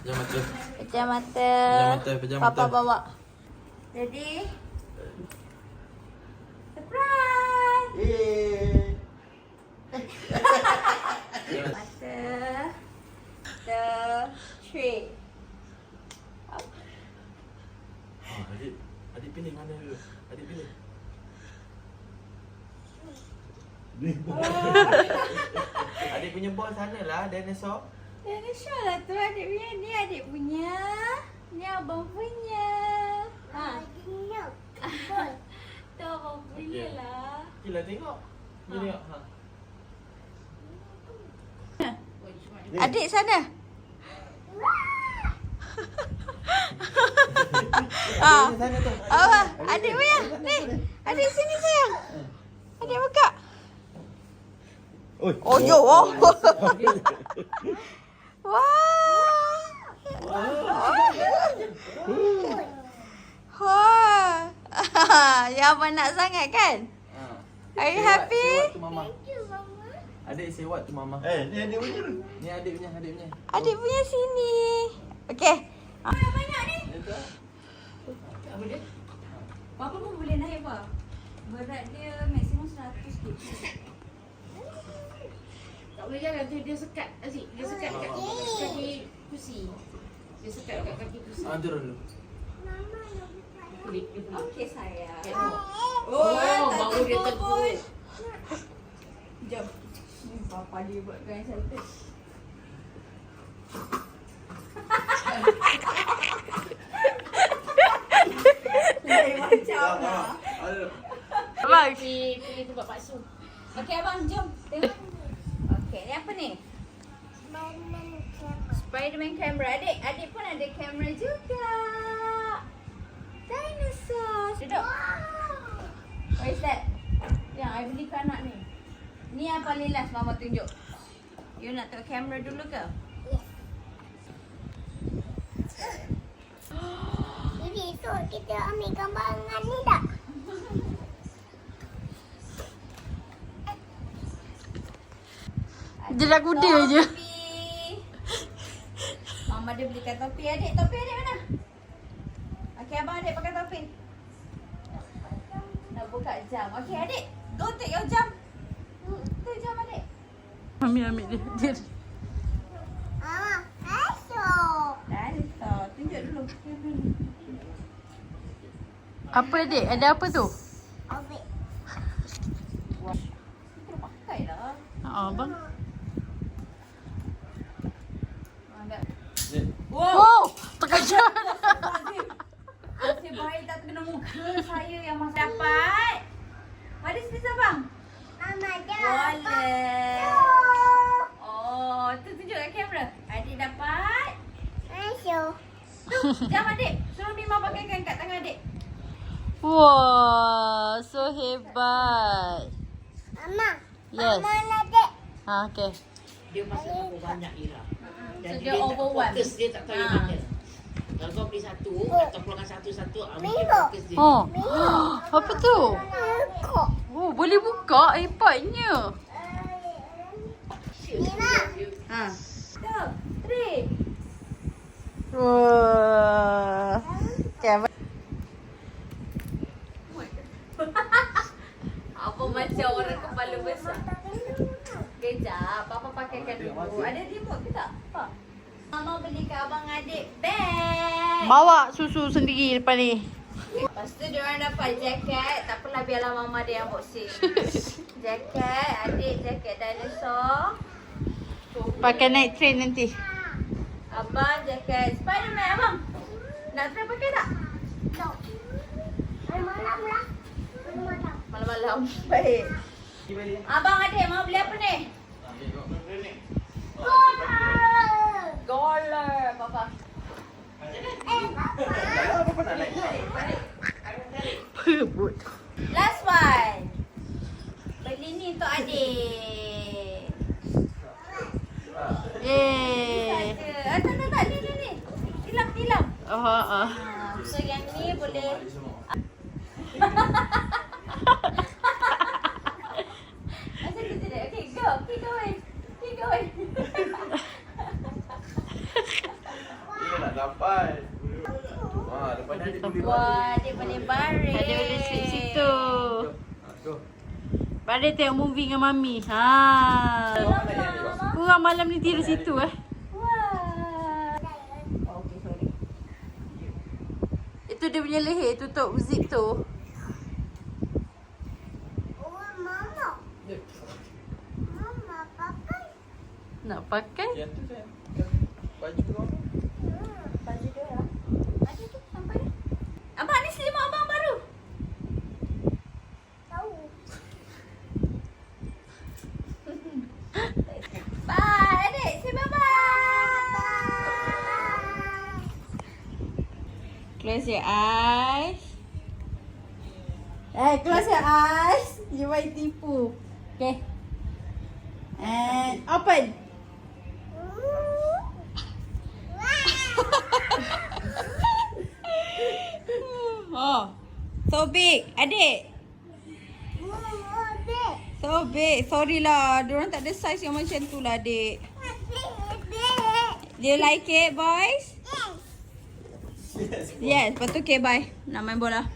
Pejam mata. Pejam mata. Pejam mata. Papa bawa. Ready? Surprise! Mata. The tree. Adik pilih mana dulu? Adik pilih. Adik punya ball sana lah, dinosaur. Dinosaur lah tu adik punya. Ni adik punya. Ni abang punya. Ha. Tu abang punya lah. Gila tengok. Tengok. Ha. Adik sana. Ah. Sana tu. Apa? Adik punya. Ni. Adik sini sayang. Adik buka. Oh, yo. Oh. Wah. Ya abang nak sangat kan? Are you happy? Say what to mama. Adik say what to mama. Ni adik punya. Ni adik punya. Adik punya sini. Okey. Banyak ni. Apa dia? Papa pun boleh naik apa? Berat dia maksimum 100 kg. Tak boleh jalan tu, dia sekat Aziz. Dia sekat kat kaki kursi. Dia sekat kat kaki kursi. Turun dulu. Kulit dia pun. Okey sayang. Oh, baru dia tegur. Jom. Ni papa dia buatkan excited. Lain macam lah. Abang. Pilih tempat paksu. Okey abang, jom. Tengok. Okey, ni apa ni? Spiderman camera. Adik pun ada kamera juga. Dinosaur. Duduk. What is that? Yang I beli ke anak ni. Ni yang paling last mama tunjuk. You nak tengok kamera dulu ke? Jadi esok kita ambil gambar dengan ni tak? Dia dah kuda je. Mama dia belikan topi adik. Topi adik mana? Okey abang adik pakai topi. Nak buka jam. Okey adik. Go take your jam. Tu jam adik. Ambil dia. Esok. Dinosaur. Tunjuk dulu. Apa adik? Ada apa tu? Ambil. Kita pakai lah. Abang. Ada. Wow, terkejut. Nasib baik tak kena muka saya yang masih dapat. What is this abang? Mama Wallet. Oh, tu tunjuk kat kamera. Adik dapat. Esok. Tu, jam adik. Suruh Mima pakaikan kat tangan adik. Wah, so hebat. Mama. Yes. Mama nak dek. Ha, okey. Dia masa terlalu banyak Ira. So, dia overwhelmed. Fokus dia tak tahu yang mana. Kalau kau beli satu, atau keluarkan satu-satu, ambil fokus dia. Oh. Apa tu? Kok. Oh, boleh buka hebatnya. Mima. Ha. 2, 3. Wah. Okay, abang. Apa macam orang kepala besar. Kejap, Papa pakaikan dulu. Ada remote ke tak? Apa? Mama beli ke abang adik bag. Bawa susu sendiri depan ni. Lepas tu diorang dapat jaket. Tak apalah, biarlah mama dia yang boxing. Jaket, adik jaket dinosaur. Pakai naik train nanti. Abang jaket Spiderman abang. Nak try pakai tak? Tak. Malam lah. Malam. Malam-malam. Baik. Abang adik mau beli apa ni? Goler. Papa. Apa nak naik? Perut. Last one. Beli ni untuk adik. Eh. Tak. Ni. Tilam. Oh. So yang ni boleh. Macam tu dia. Okay, go. Keep going. sampai. Lepas ni adik boleh Wah, dia boleh baring. Adik boleh sleep situ. Go. Pada tengok movie dengan Mami. Ha. Mama. Kurang malam ni tidur situ Wah. Oh, okay, sorry. Itu dia punya leher, tutup zip tu. Oh, mama. Mama, pakai. Nak pakai? Yang tu saya. Baju tu apa? Baju dia lah. Ada tu, sampai dah. Abang ni selimut abang baru. Tahu. Bye, adik. Say bye-bye. Close your eyes. Close your eyes. You might tipu. Okay. And open. Oh. So big. Adik. So big. Sorry lah. Diorang tak ada size yang macam tu lah, adik. Do you like it, boys? Yes. Lepas tu okay, bye. Nak main bola.